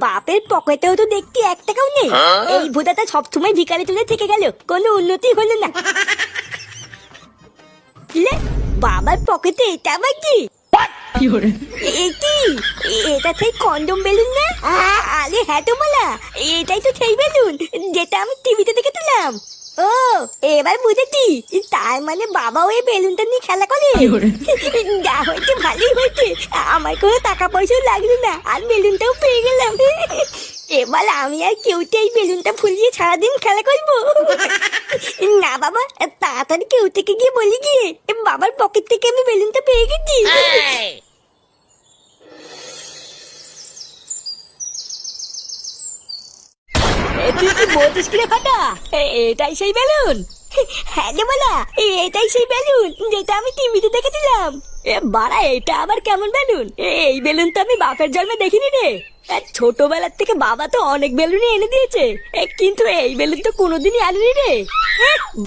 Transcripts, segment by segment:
বাপের পকেটেও তো দেখতে 1 টাকাও নেই। এই ভোদাটা সবসময় ভিখারি তুলে থেকে গেল, কোনো উন্নতি হলো না। কিলে, বাবার পকেটে এটা আবার কি? এটা সেই কন্ডম বেলুন না? আরে হ্যাঁ তো বলা, এটাই তো সেই বেলুন যেটা আমি টিভিতে দেখেছিলাম। ও এবার বুঝেছি, তার মানে বাবা ওই বেলুনটা নিয়ে খেলা করে। যা হয়েছে ভালোই হয়েছে, আমার কোনো টাকা পয়সাও লাগলো না, আর বেলুনটাও পেয়ে গেলাম। এবার আমি আর কেউতে এই বেলুনটা ফুলিয়ে সারাদিন খেলা করবো। না বাবা, তাড়াতাড়ি কেউ থেকে গিয়ে বলি গিয়ে বাবার পকেট থেকে আমি বেলুনটা পেয়ে গেছি। তুই কি বলছিস কি রে ফাটা? এটাই সেই বেলুন? হ্যাঁ রে বলা, এটাই সেই বেলুন যেটা আমি টিভিতে দেখেছিলাম। বাড়া, এটা আবার কেমন বেলুন? এই বেলুন তো আমি বাপের জন্মে দেখিনি রে। ছোটবেলার থেকে বাবা তো অনেক বেলুনই এনে দিয়েছে, কিন্তু এই বেলুন তো কোনোদিনই আনেনি রে।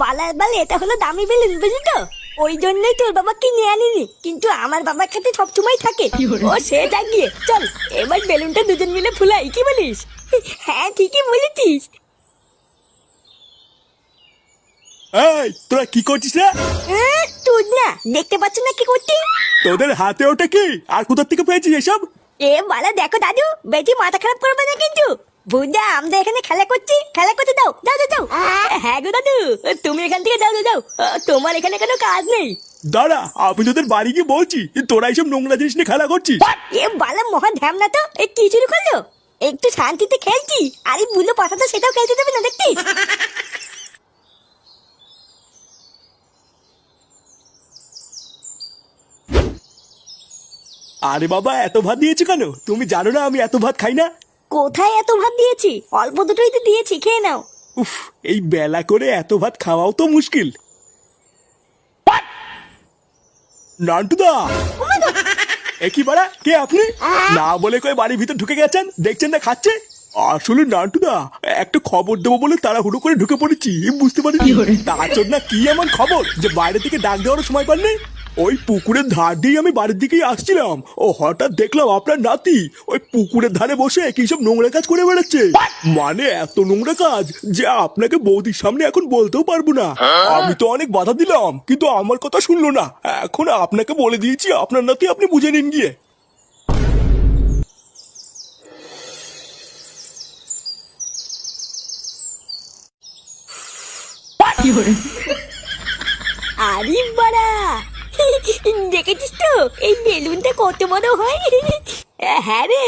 বালার বাল, এটা হলো দামি বেলুন, বুঝলি তো? ওই জন্যই তোর বাবা কিনে আনিনি, কিন্তু আমার বাবার কাছে সবসময় থাকে। ও সে যাক গিয়ে, চল এবার বেলুনটা দুজন মিলে ফুলাই, কি বলিস? হ্যাঁ ঠিকই বলেছিস। এই তোরা কি করছিস রে? তুই না দেখতে পাচ্ছ না কি করছিস? তোদের হাতে ওটা কি, আর কোথা থেকে পেয়েছিস এসব? বালা দেখো দাদু, বেশি মাথা খারাপ করবে না কিন্তু। বুঝা, আমরা এখানে খেলা করছি, খেলা করতে দাও, যাও যাও যাও। হ্যাঁ গো দাদু, তুমি এখান থেকে যাও যাও যাও, তোমার এখানে কোনো কাজ নেই। দাঁড়া, আমি তোদের বাড়ি গিয়ে বলছি, তোরা এইসব নোংরা জিনিস নিয়ে খেলা করছিস। বালা মহা ধ্যামনা তো, কি শুরু করলো? একটু শান্তিতে খেলছি, আর এই বুলো পাতা তো সেটাও খেলতে দেবে না, দেখছিস? আরে বাবা, এত ভাত দিয়েছো কেন? তুমি জানো না আমি এত ভাত খাই না। কোথায় এত ভাত দিয়েছি? অল্প দুটোই তো দিয়েছি, খেয়ে নাও। উফ, এই বেলা করে এত ভাত খাওয়াও তো মুশকিল। নান্টুদা, একই বাড়া, কে আপনি? না বলে কয়ে বাড়ির ভিতর ঢুকে গেছেন, দেখছেন না খাচ্ছে। আসলে নান্টুদা, একটা খবর দেবো বলে তাড়াহুড়ো করে ঢুকে পড়েছি, বুঝতে পারিনি। তার জন্য কি এমন খবর যে বাইরে থেকে ডাক দেওয়ার সময় পাননি? ওই পুকুরের ধার দিয়ে আমি বাড়ির দিকেই আসছিলাম, ও হঠাৎ দেখলাম আপনার নাতি ওই পুকুরের ধারে বসে কি সব নোংরা কাজ করে বেড়াচ্ছে। মানে এত নোংরা কাজ যে আপনাকে বৌদির সামনে এখন বলতেও পারবো না। আমি তো অনেক বাধা দিলাম, কিন্তু আমার কথা শুনলো না। এখন আপনাকে বলে দিয়েছি, আপনার নাতি আপনি বুঝে নিন গিয়ে। আরে বাড়া, দেখেছিস তো এই বেলুনটা কত বড় হয়? হ্যাঁ রে,